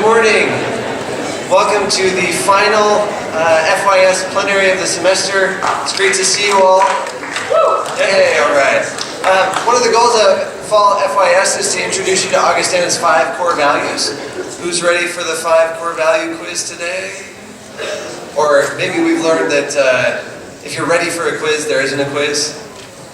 morning. Welcome to the final FYS Plenary of the semester. It's great to see you all. Hey, all right. One of the goals of fall FYS is to introduce you to Augustana's 5 core values. Who's ready for the 5 core value quiz today? Or maybe we've learned that if you're ready for a quiz, there isn't a quiz.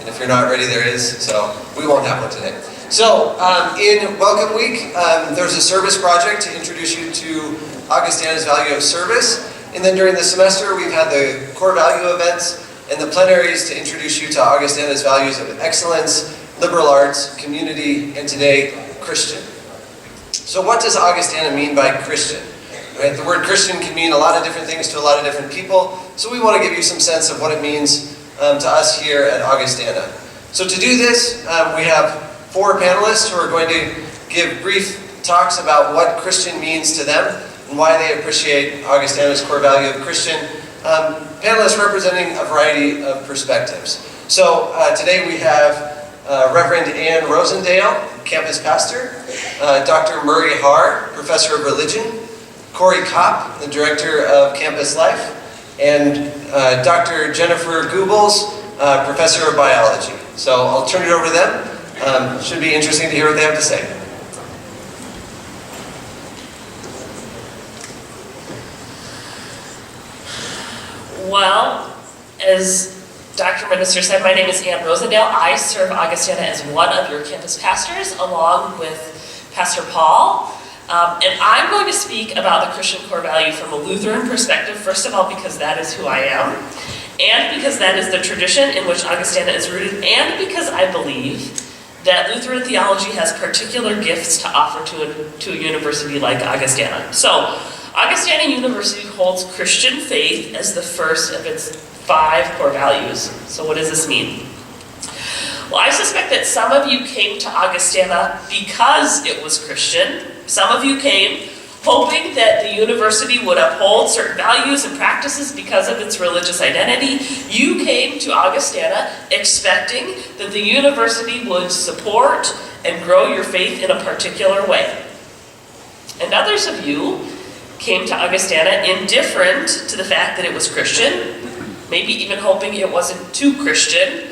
And if you're not ready, there is. So we won't have one today. So in Welcome Week, there's a service project to introduce you to Augustana's value of service. And then during the semester, we've had the core value events and the plenaries to introduce you to Augustana's values of excellence, liberal arts, community, and today, Christian. So what does Augustana mean by Christian? Right? The word Christian can mean a lot of different things to a lot of different people. So we want to give you some sense of what it means to us here at Augustana. So to do this, we have 4 panelists who are going to give brief talks about what Christian means to them and why they appreciate Augustana's core value of Christian. Panelists representing a variety of perspectives. So today we have Reverend Ann Rosendale, campus pastor, Dr. Murray Haar, professor of religion, Cory Kopp, the director of campus life, and Dr. Jennifer Gubbels, professor of biology. So I'll turn it over to them. Should be interesting to hear what they have to say. Well, as Dr. Minister said, my name is Ann Rosendale. I serve Augustana as one of your campus pastors, along with Pastor Paul. And I'm going to speak about the Christian core value from a Lutheran perspective, first of all, because that is who I am, and because that is the tradition in which Augustana is rooted, and because I believe that Lutheran theology has particular gifts to offer to a university like Augustana. So, Augustana University holds Christian faith as the first of its 5 core values. So what does this mean? Well, I suspect that some of you came to Augustana because it was Christian. Some of you came hoping that the university would uphold certain values and practices because of its religious identity. You came to Augustana expecting that the university would support and grow your faith in a particular way. And others of you came to Augustana indifferent to the fact that it was Christian, maybe even hoping it wasn't too Christian,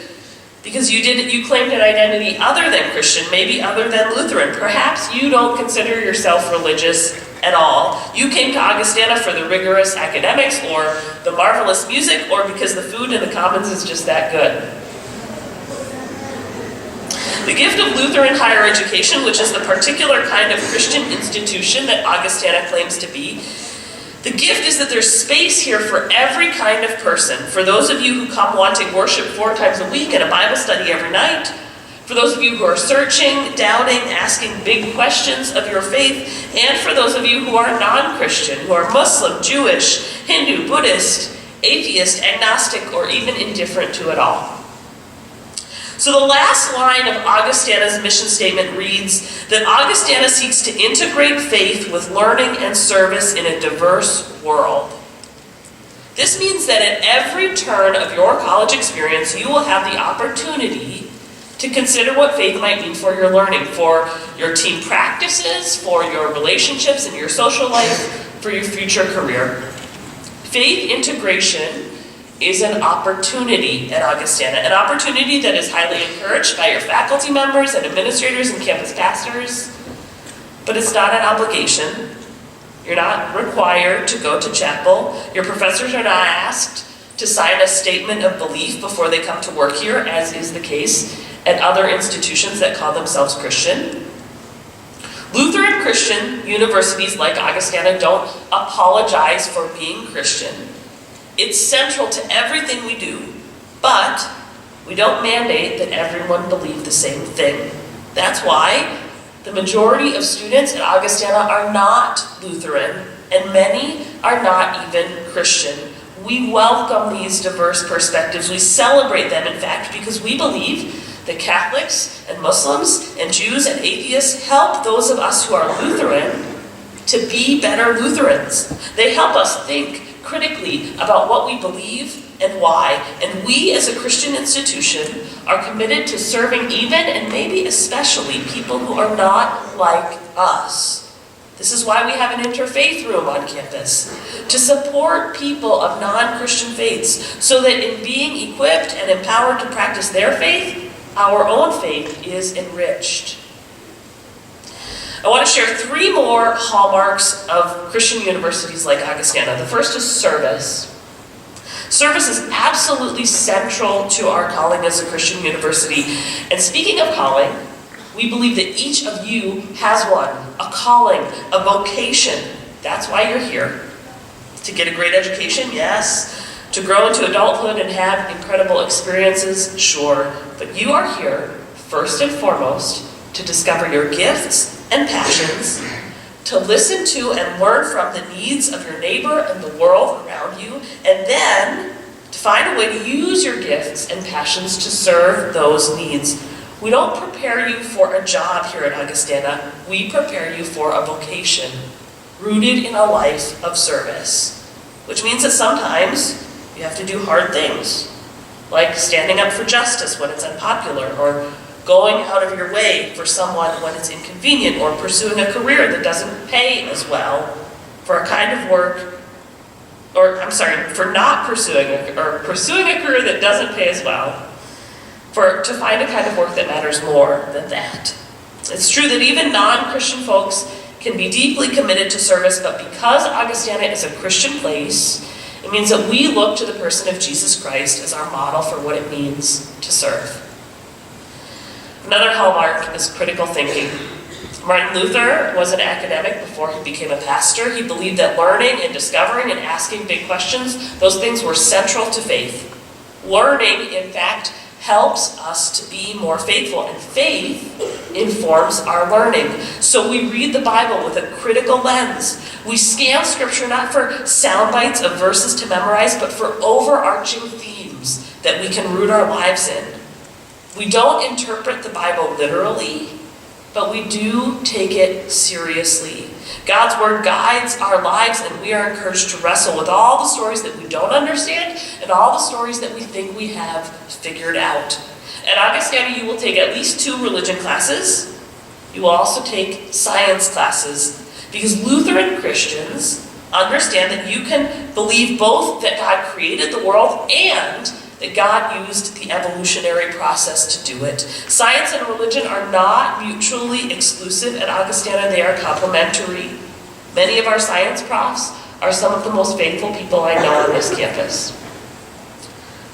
because you claimed an identity other than Christian, maybe other than Lutheran. Perhaps you don't consider yourself religious at all. You came to Augustana for the rigorous academics or the marvelous music or because the food in the Commons is just that good. The gift of Lutheran higher education, which is the particular kind of Christian institution that Augustana claims to be, the gift is that there's space here for every kind of person. For those of you who come wanting worship 4 times a week and a Bible study every night, for those of you who are searching, doubting, asking big questions of your faith, and for those of you who are non-Christian, who are Muslim, Jewish, Hindu, Buddhist, atheist, agnostic, or even indifferent to it all. So the last line of Augustana's mission statement reads that Augustana seeks to integrate faith with learning and service in a diverse world. This means that at every turn of your college experience, you will have the opportunity to consider what faith might mean for your learning, for your team practices, for your relationships in your social life, for your future career. Faith integration is an opportunity at Augustana, an opportunity that is highly encouraged by your faculty members and administrators and campus pastors, but it's not an obligation. You're not required to go to chapel. Your professors are not asked to sign a statement of belief before they come to work here, as is the case at other institutions that call themselves Christian. Lutheran Christian universities like Augustana don't apologize for being Christian. It's central to everything we do, but we don't mandate that everyone believe the same thing. That's why the majority of students at Augustana are not Lutheran, and many are not even Christian. We welcome these diverse perspectives. We celebrate them, in fact, because we believe that Catholics and Muslims and Jews and atheists help those of us who are Lutheran to be better Lutherans. They help us think critically about what we believe and why. And we as a Christian institution are committed to serving even and maybe especially people who are not like us. This is why we have an interfaith room on campus, to support people of non-Christian faiths, so that in being equipped and empowered to practice their faith, our own faith is enriched. I want to share 3 more hallmarks of Christian universities like Augustana. The first is service. Service is absolutely central to our calling as a Christian university. And speaking of calling, we believe that each of you has one, a calling, a vocation. That's why you're here. To get a great education, yes. To grow into adulthood and have incredible experiences, sure. But you are here, first and foremost, to discover your gifts and passions, to listen to and learn from the needs of your neighbor and the world around you, and then to find a way to use your gifts and passions to serve those needs. We don't prepare you for a job here at Augustana. We prepare you for a vocation rooted in a life of service, which means that sometimes you have to do hard things, like standing up for justice when it's unpopular, or going out of your way for someone when it's inconvenient, or pursuing a career that doesn't pay as well, for a kind of work, for not pursuing a career that doesn't pay as well, to find a kind of work that matters more than that. It's true that even non-Christian folks can be deeply committed to service, but because Augustana is a Christian place, it means that we look to the person of Jesus Christ as our model for what it means to serve. Another hallmark is critical thinking. Martin Luther was an academic before he became a pastor. He believed that learning and discovering and asking big questions, those things were central to faith. Learning, in fact, helps us to be more faithful, and faith informs our learning. So we read the Bible with a critical lens. We scan Scripture not for sound bites of verses to memorize, but for overarching themes that we can root our lives in. We don't interpret the Bible literally, but we do take it seriously. God's Word guides our lives, and we are encouraged to wrestle with all the stories that we don't understand and all the stories that we think we have figured out. At Augustana, you will take at least 2 religion classes. You will also take science classes, because Lutheran Christians understand that you can believe both that God created the world and that God used the evolutionary process to do it. Science and religion are not mutually exclusive at Augustana, they are complementary. Many of our science profs are some of the most faithful people I know on this campus.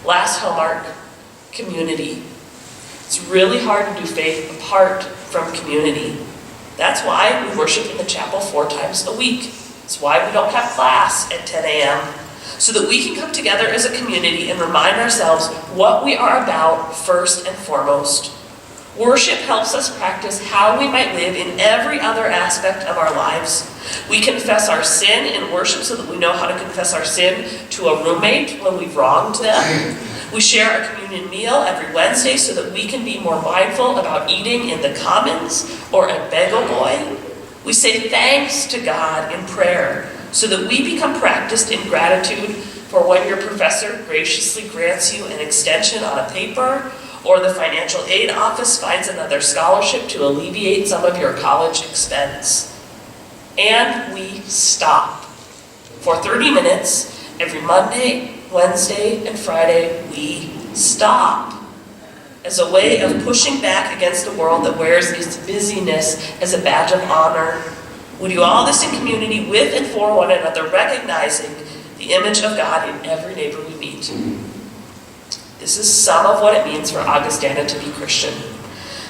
Last hallmark, community. It's really hard to do faith apart from community. That's why we worship in the chapel 4 times a week. It's why we don't have class at 10 a.m., so that we can come together as a community and remind ourselves what we are about first and foremost. Worship helps us practice how we might live in every other aspect of our lives. We confess our sin in worship so that we know how to confess our sin to a roommate when we've wronged them. We share a communion meal every Wednesday so that we can be more mindful about eating in the commons or at Bagel Boy. We say thanks to God in prayer so that we become practiced in gratitude for when your professor graciously grants you an extension on a paper, or the financial aid office finds another scholarship to alleviate some of your college expense. And we stop. For 30 minutes, every Monday, Wednesday, and Friday, we stop. As a way of pushing back against a world that wears its busyness as a badge of honor. We do all this in community with and for one another, recognizing the image of God in every neighbor we meet. This is some of what it means for Augustana to be Christian.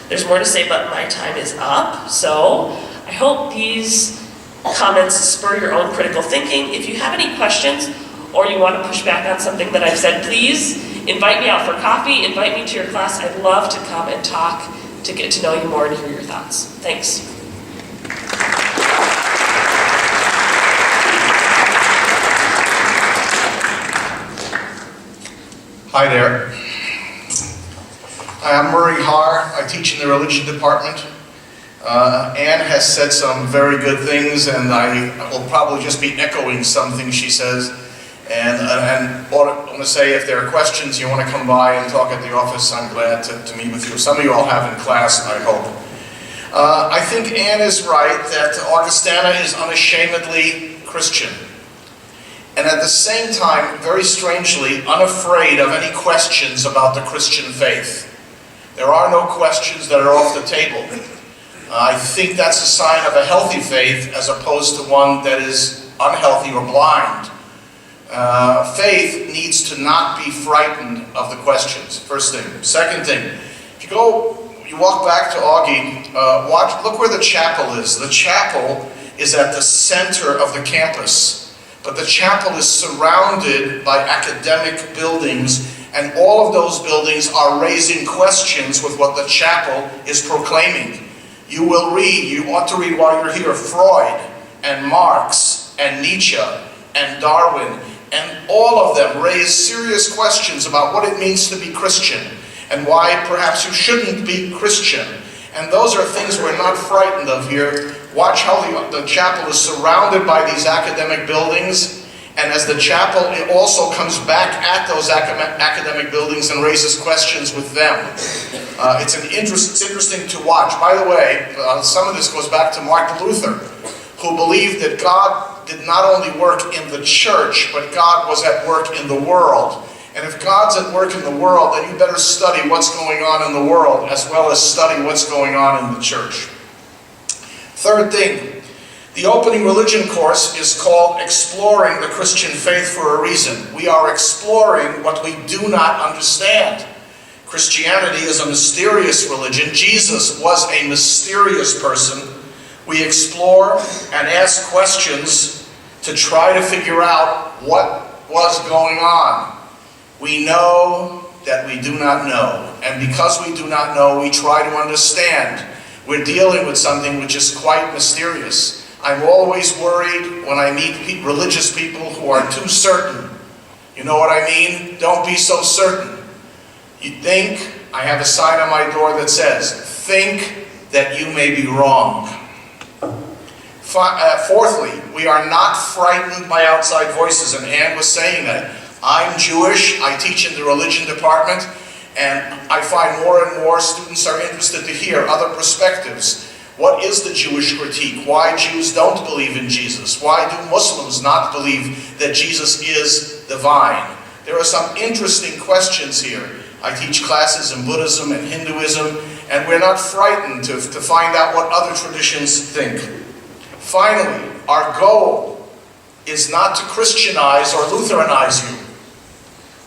There's more to say, but my time is up, so I hope these comments spur your own critical thinking. If you have any questions, or you want to push back on something that I've said, please invite me out for coffee, invite me to your class. I'd love to come and talk, to get to know you more and hear your thoughts. Thanks. Hi there. I'm Murray Haar. I teach in the religion department. Anne has said some very good things, and I will probably just be echoing some things she says. And I want to say, if there are questions, you want to come by and talk at the office, I'm glad to meet with you. Some of you I'll have in class, I hope. I think Anne is right that Augustana is unashamedly Christian. And at the same time, very strangely, unafraid of any questions about the Christian faith. There are no questions that are off the table. I think that's a sign of a healthy faith as opposed to one that is unhealthy or blind. Faith needs to not be frightened of the questions, first thing. Second thing, if you walk back to Augie, look where the chapel is. The chapel is at the center of the campus, but the chapel is surrounded by academic buildings, and all of those buildings are raising questions with what the chapel is proclaiming. You ought to read while you're here, Freud and Marx and Nietzsche and Darwin, and all of them raise serious questions about what it means to be Christian and why perhaps you shouldn't be Christian. And those are things we're not frightened of here. Watch how the chapel is surrounded by these academic buildings, and as the chapel, it also comes back at those academic buildings and raises questions with them. It's interesting to watch. By the way, some of this goes back to Martin Luther, who believed that God did not only work in the church, but God was at work in the world. And if God's at work in the world, then you better study what's going on in the world as well as study what's going on in the church. Third thing, the opening religion course is called Exploring the Christian Faith for a reason. We are exploring what we do not understand. Christianity is a mysterious religion. Jesus was a mysterious person. We explore and ask questions to try to figure out what was going on. We know that we do not know. And because we do not know, we try to understand. We're dealing with something which is quite mysterious. I'm always worried when I meet religious people who are too certain. You know what I mean? Don't be so certain. You think, I have a sign on my door that says, think that you may be wrong. Fourthly, we are not frightened by outside voices, and Anne was saying that. I'm Jewish, I teach in the religion department, and I find more and more students are interested to hear other perspectives. What is the Jewish critique? Why Jews don't believe in Jesus? Why do Muslims not believe that Jesus is divine? There are some interesting questions here. I teach classes in Buddhism and Hinduism, and we're not frightened to find out what other traditions think. Finally, our goal is not to Christianize or Lutheranize you.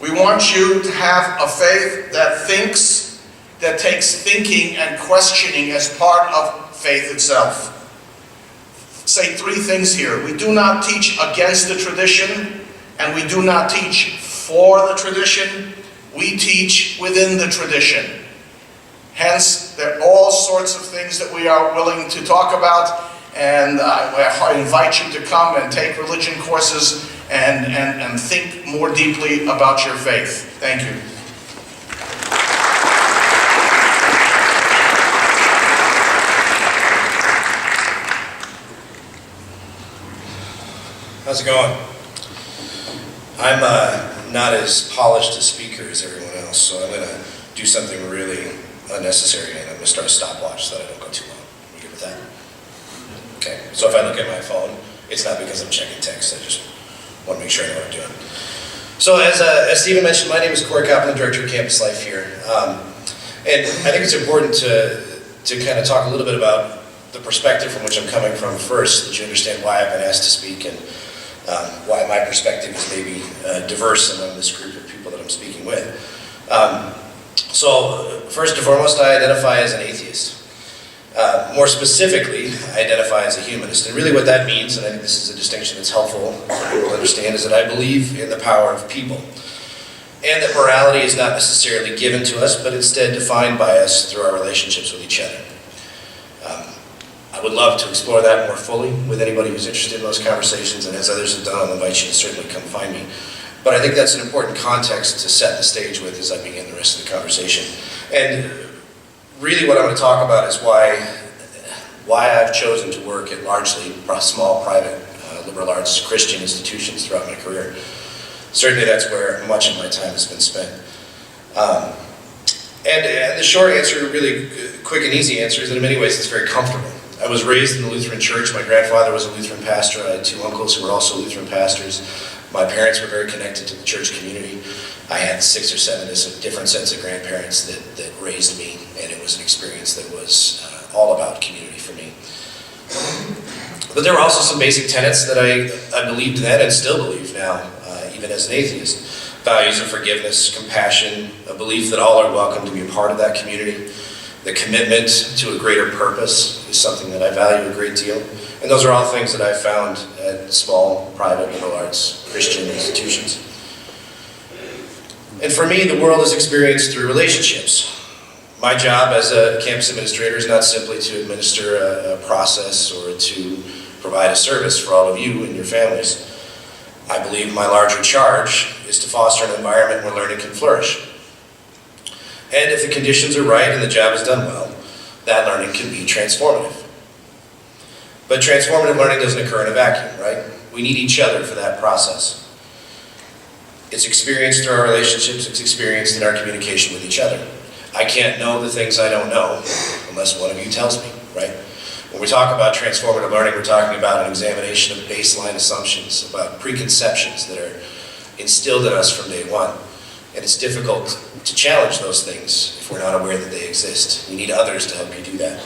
We want you to have a faith that thinks, that takes thinking and questioning as part of faith itself. Say three things here. We do not teach against the tradition, and we do not teach for the tradition. We teach within the tradition. Hence, there are all sorts of things that we are willing to talk about, and I invite you to come and take religion courses and think more deeply about your faith. Thank you. How's it going? I'm not as polished a speaker as everyone else, so I'm going to do something really unnecessary, and I'm going to start a stopwatch so that I don't go too long. You good with that? Okay, so if I look at my phone, it's not because I'm checking text, I just want to make sure I know what I'm doing. So as Stephen mentioned, my name is Cory Gavin, Director of Campus Life here. And I think it's important to kind of talk a little bit about the perspective from which I'm coming from first, so that you understand why I've been asked to speak and why my perspective is maybe diverse among this group of people that I'm speaking with. So first and foremost, I identify as an atheist. More specifically, I identify as a humanist. And really what that means, and I think this is a distinction that's helpful for people to understand, is that I believe in the power of people. And that morality is not necessarily given to us, but instead defined by us through our relationships with each other. I would love to explore that more fully with anybody who's interested in those conversations, and as others have done, I'll invite you to certainly come find me. But I think that's an important context to set the stage with as I begin the rest of the conversation. And really what I'm going to talk about is why I've chosen to work at largely small, private, liberal arts Christian institutions throughout my career. Certainly that's where much of my time has been spent. And the short answer, really quick and easy answer, is that in many ways it's very comfortable. I was raised in the Lutheran church. My grandfather was a Lutheran pastor. I had two uncles who were also Lutheran pastors. My parents were very connected to the church community. I had 6 or 7 different sets of grandparents that raised me, and it was an experience that was all about community for me. But there were also some basic tenets that I believed then and still believe now, even as an atheist. Values of forgiveness, compassion, a belief that all are welcome to be a part of that community. The commitment to a greater purpose is something that I value a great deal. And those are all things that I've found at small, private, liberal arts, Christian institutions. And for me, the world is experienced through relationships. My job as a campus administrator is not simply to administer a process or to provide a service for all of you and your families. I believe my larger charge is to foster an environment where learning can flourish. And if the conditions are right and the job is done well, that learning can be transformative. But transformative learning doesn't occur in a vacuum, right? We need each other for that process. It's experienced through our relationships, it's experienced in our communication with each other. I can't know the things I don't know unless one of you tells me, right? When we talk about transformative learning, we're talking about an examination of baseline assumptions, about preconceptions that are instilled in us from day one. And it's difficult to challenge those things if we're not aware that they exist. We need others to help you do that.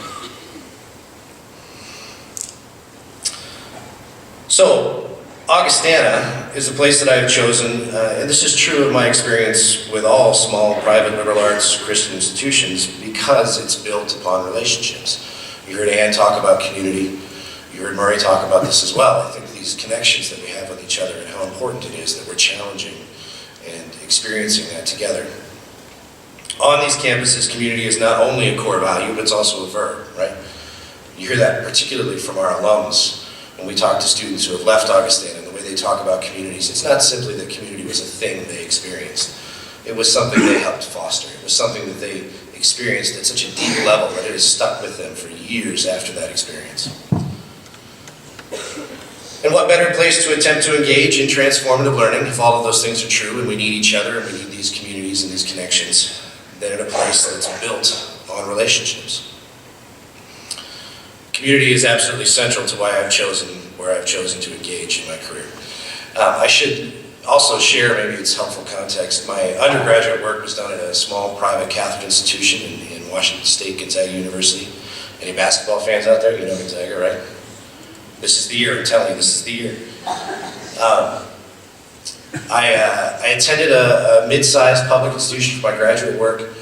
So, Augustana is a place that I have chosen, and this is true of my experience with all small, private, liberal arts, Christian institutions, because it's built upon relationships. You heard Ann talk about community. You heard Murray talk about this as well. I think these connections that we have with each other and how important it is that we're challenging and experiencing that together. On these campuses, community is not only a core value, but it's also a verb, right? You hear that particularly from our alums when we talk to students who have left Augustana and the way they talk about communities. It's not simply that community was a thing they experienced. It was something they helped foster. It was something that they experienced at such a deep level that it has stuck with them for years after that experience. And what better place to attempt to engage in transformative learning if all of those things are true and we need each other and we need these communities and these connections than in a place that's built on relationships. Community is absolutely central to where I've chosen to engage in my career. I should also share, maybe it's helpful context, my undergraduate work was done at a small private Catholic institution in Washington State, Gonzaga University. Any basketball fans out there? You know Gonzaga, right? This is the year, I'm telling you, this is the year. I attended a mid-sized public institution for my graduate work,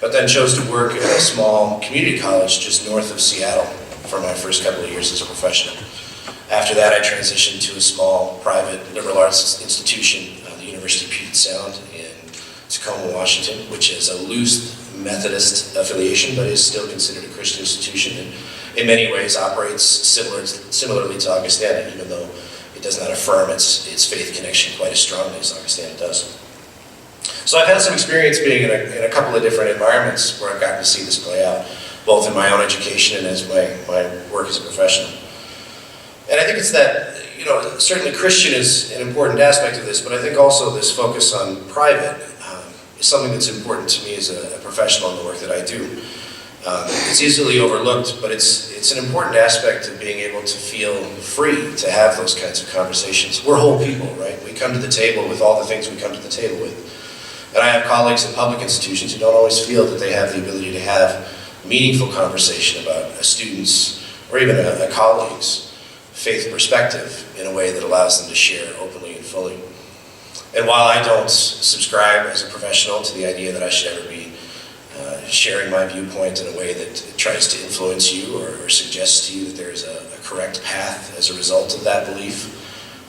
but then chose to work at a small community college just north of Seattle for my first couple of years as a professional. After that, I transitioned to a small private liberal arts institution, the University of Puget Sound in Tacoma, Washington, which is a loose Methodist affiliation, but is still considered a Christian institution and in many ways operates similarly to Augustana, even though it does not affirm its faith connection quite as strongly as Augustana does. So I've had some experience being in a couple of different environments where I've gotten to see this play out, both in my own education and as my work as a professional. And I think it's that, certainly Christian is an important aspect of this, but I think also this focus on private is something that's important to me as a professional in the work that I do. It's easily overlooked, but it's an important aspect of being able to feel free to have those kinds of conversations. We're whole people, right? We come to the table with all the things we come to the table with. And I have colleagues in public institutions who don't always feel that they have the ability to have meaningful conversation about a student's or even a colleague's faith perspective in a way that allows them to share openly and fully. And while I don't subscribe as a professional to the idea that I should ever be sharing my viewpoint in a way that tries to influence you or suggests to you that there is a correct path as a result of that belief,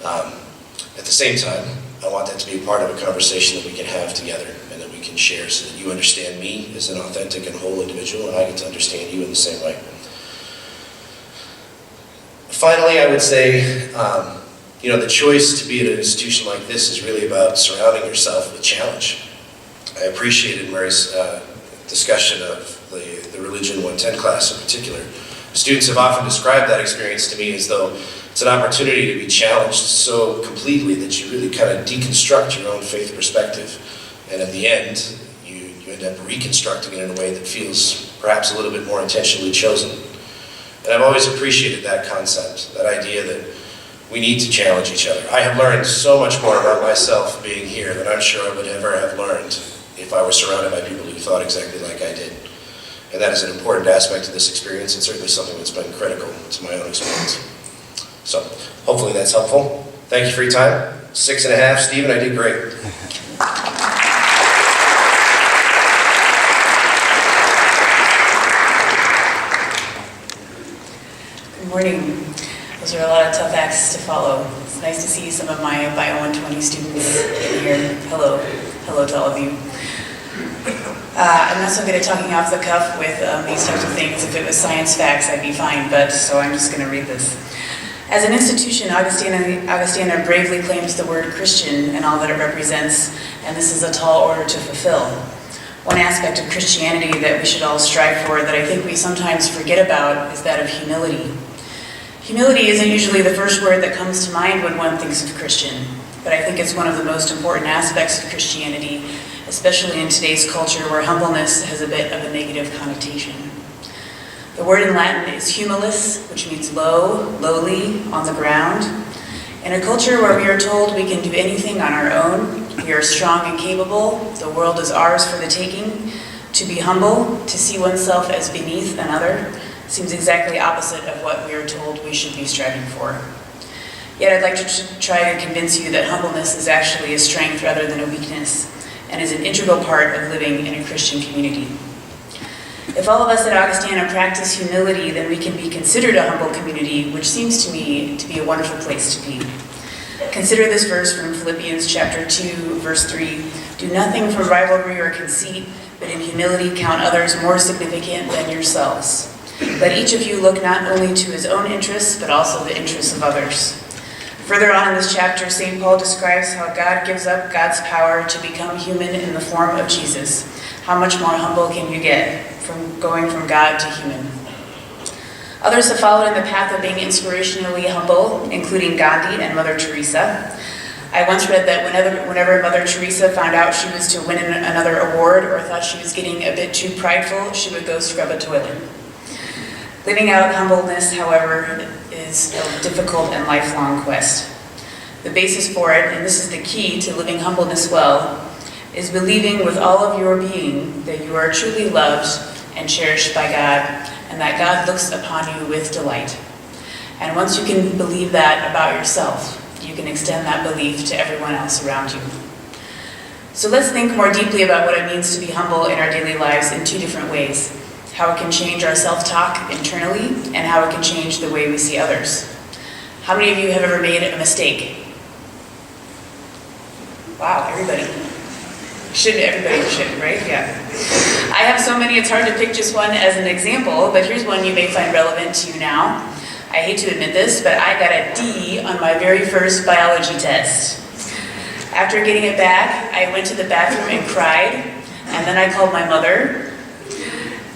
at the same time, I want that to be part of a conversation that we can have together and that we can share so that you understand me as an authentic and whole individual and I get to understand you in the same way. Finally, I would say, the choice to be at an institution like this is really about surrounding yourself with challenge. I appreciated Murray's discussion of the Religion 110 class in particular. Students have often described that experience to me as though it's an opportunity to be challenged so completely that you really kind of deconstruct your own faith perspective. And at the end, you ended up reconstructing it in a way that feels perhaps a little bit more intentionally chosen. And I've always appreciated that concept, that idea that we need to challenge each other. I have learned so much more about myself being here than I'm sure I would ever have learned if I were surrounded by people who thought exactly like I did. And that is an important aspect of this experience, and certainly something that's been critical to my own experience. So, hopefully that's helpful. Thank you for your time. 6.5, Stephen, I did great. Good morning. Those are a lot of tough acts to follow. It's nice to see some of my Bio 120 students in here. Hello. Hello to all of you. I'm not so good at talking off the cuff with these types of things. If it was science facts, I'd be fine, but so I'm just going to read this. As an institution, Augustana bravely claims the word Christian and all that it represents, and this is a tall order to fulfill. One aspect of Christianity that we should all strive for that I think we sometimes forget about is that of humility. Humility isn't usually the first word that comes to mind when one thinks of Christian, but I think it's one of the most important aspects of Christianity, especially in today's culture where humbleness has a bit of a negative connotation. The word in Latin is humilis, which means low, lowly, on the ground. In a culture where we are told we can do anything on our own, we are strong and capable, the world is ours for the taking, to be humble, to see oneself as beneath another, seems exactly opposite of what we are told we should be striving for. Yet I'd like to try to convince you that humbleness is actually a strength rather than a weakness, and is an integral part of living in a Christian community. If all of us at Augustana practice humility, then we can be considered a humble community, which seems to me to be a wonderful place to be. Consider this verse from Philippians chapter 2, verse 3. Do nothing from rivalry or conceit, but in humility count others more significant than yourselves. Let each of you look not only to his own interests, but also the interests of others. Further on in this chapter, St. Paul describes how God gives up God's power to become human in the form of Jesus. How much more humble can you get from going from God to human? Others have followed in the path of being inspirationally humble, including Gandhi and Mother Teresa. I once read that whenever Mother Teresa found out she was to win another award or thought she was getting a bit too prideful, she would go scrub a toilet. Living out humbleness, however, is a difficult and lifelong quest. The basis for it, and this is the key to living humbleness well, is believing with all of your being that you are truly loved and cherished by God, and that God looks upon you with delight. And once you can believe that about yourself, you can extend that belief to everyone else around you. So let's think more deeply about what it means to be humble in our daily lives in two different ways. How it can change our self-talk internally, and how it can change the way we see others. How many of you have ever made a mistake? Wow, everybody, right? Yeah. I have so many, it's hard to pick just one as an example, but here's one you may find relevant to you now. I hate to admit this, but I got a D on my very first biology test. After getting it back, I went to the bathroom and cried, and then I called my mother.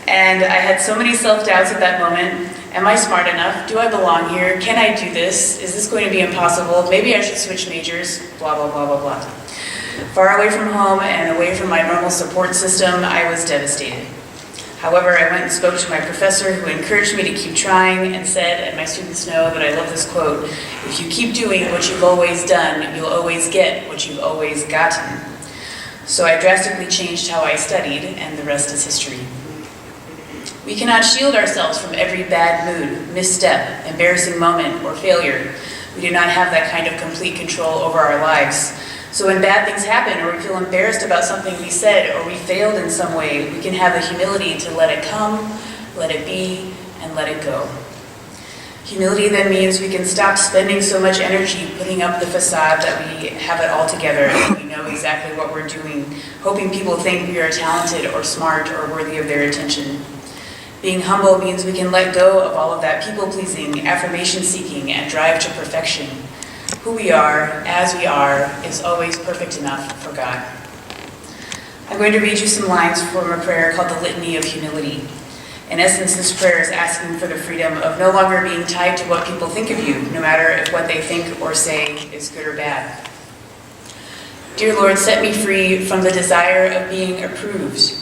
And I had so many self-doubts at that moment. Am I smart enough? Do I belong here? Can I do this? Is this going to be impossible? Maybe I should switch majors, blah, blah, blah, blah, blah. Far away from home and away from my normal support system, I was devastated. However, I went and spoke to my professor who encouraged me to keep trying and said, and my students know that I love this quote, if you keep doing what you've always done, you'll always get what you've always gotten. So I drastically changed how I studied, and the rest is history. We cannot shield ourselves from every bad mood, misstep, embarrassing moment, or failure. We do not have that kind of complete control over our lives. So when bad things happen, or we feel embarrassed about something we said, or we failed in some way, we can have the humility to let it come, let it be, and let it go. Humility then means we can stop spending so much energy putting up the facade that we have it all together and we know exactly what we're doing, hoping people think we are talented or smart or worthy of their attention. Being humble means we can let go of all of that people-pleasing, affirmation-seeking, and drive to perfection. Who we are, as we are, is always perfect enough for God. I'm going to read you some lines from a prayer called the Litany of Humility. In essence, this prayer is asking for the freedom of no longer being tied to what people think of you, no matter if what they think or say is good or bad. Dear Lord, set me free from the desire of being approved.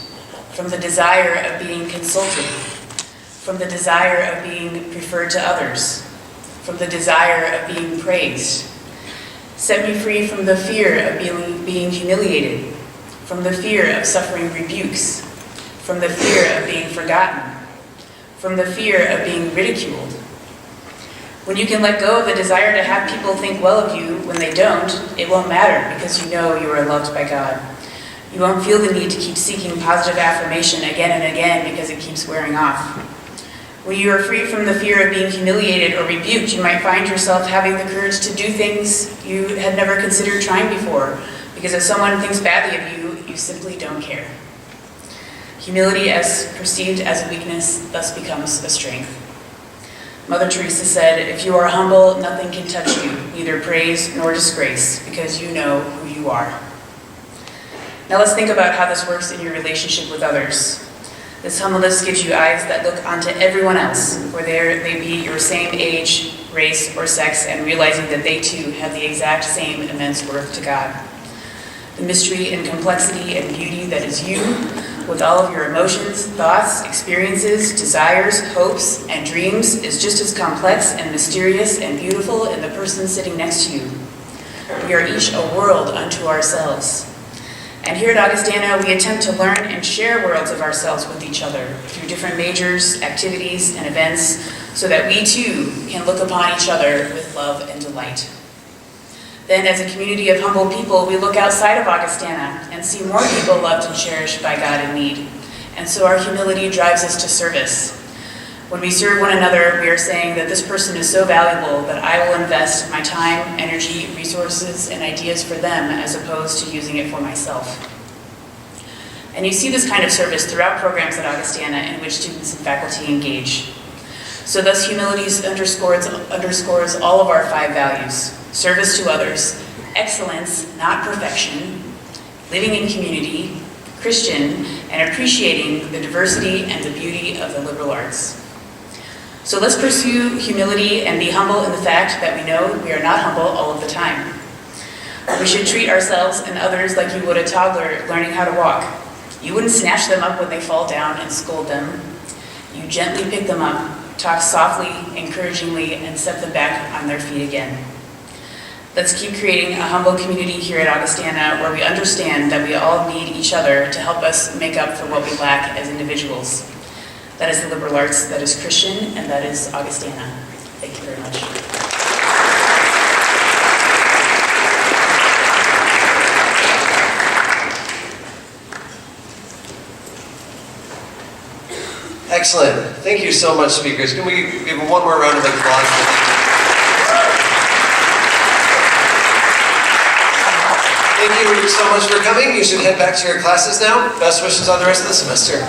from the desire of being consulted, from the desire of being preferred to others, from the desire of being praised. Set me free from the fear of being humiliated, from the fear of suffering rebukes, from the fear of being forgotten, from the fear of being ridiculed. When you can let go of the desire to have people think well of you when they don't, it won't matter because you know you are loved by God. You won't feel the need to keep seeking positive affirmation again and again because it keeps wearing off. When you are free from the fear of being humiliated or rebuked, you might find yourself having the courage to do things you had never considered trying before, because if someone thinks badly of you, you simply don't care. Humility, as perceived as a weakness, thus becomes a strength. Mother Teresa said, "If you are humble, nothing can touch you, neither praise nor disgrace, because you know who you are." Now let's think about how this works in your relationship with others. This humbleness gives you eyes that look onto everyone else, whether they be your same age, race, or sex, and realizing that they too have the exact same immense worth to God. The mystery and complexity and beauty that is you, with all of your emotions, thoughts, experiences, desires, hopes, and dreams, is just as complex and mysterious and beautiful in the person sitting next to you. We are each a world unto ourselves. And here at Augustana, we attempt to learn and share worlds of ourselves with each other through different majors, activities, and events, so that we too can look upon each other with love and delight. Then, as a community of humble people, we look outside of Augustana and see more people loved and cherished by God in need. And so our humility drives us to service. When we serve one another, we are saying that this person is so valuable that I will invest my time, energy, resources, and ideas for them as opposed to using it for myself. And you see this kind of service throughout programs at Augustana in which students and faculty engage. So thus humility underscores all of our 5 values: service to others, excellence, not perfection, living in community, Christian, and appreciating the diversity and the beauty of the liberal arts. So let's pursue humility and be humble in the fact that we know we are not humble all of the time. We should treat ourselves and others like you would a toddler learning how to walk. You wouldn't snatch them up when they fall down and scold them. You gently pick them up, talk softly, encouragingly, and set them back on their feet again. Let's keep creating a humble community here at Augustana where we understand that we all need each other to help us make up for what we lack as individuals. That is the liberal arts, that is Christian, and that is Augustana. Thank you very much. Excellent. Thank you so much, speakers. Can we give one more round of applause? Thank you so much for coming. You should head back to your classes now. Best wishes on the rest of the semester.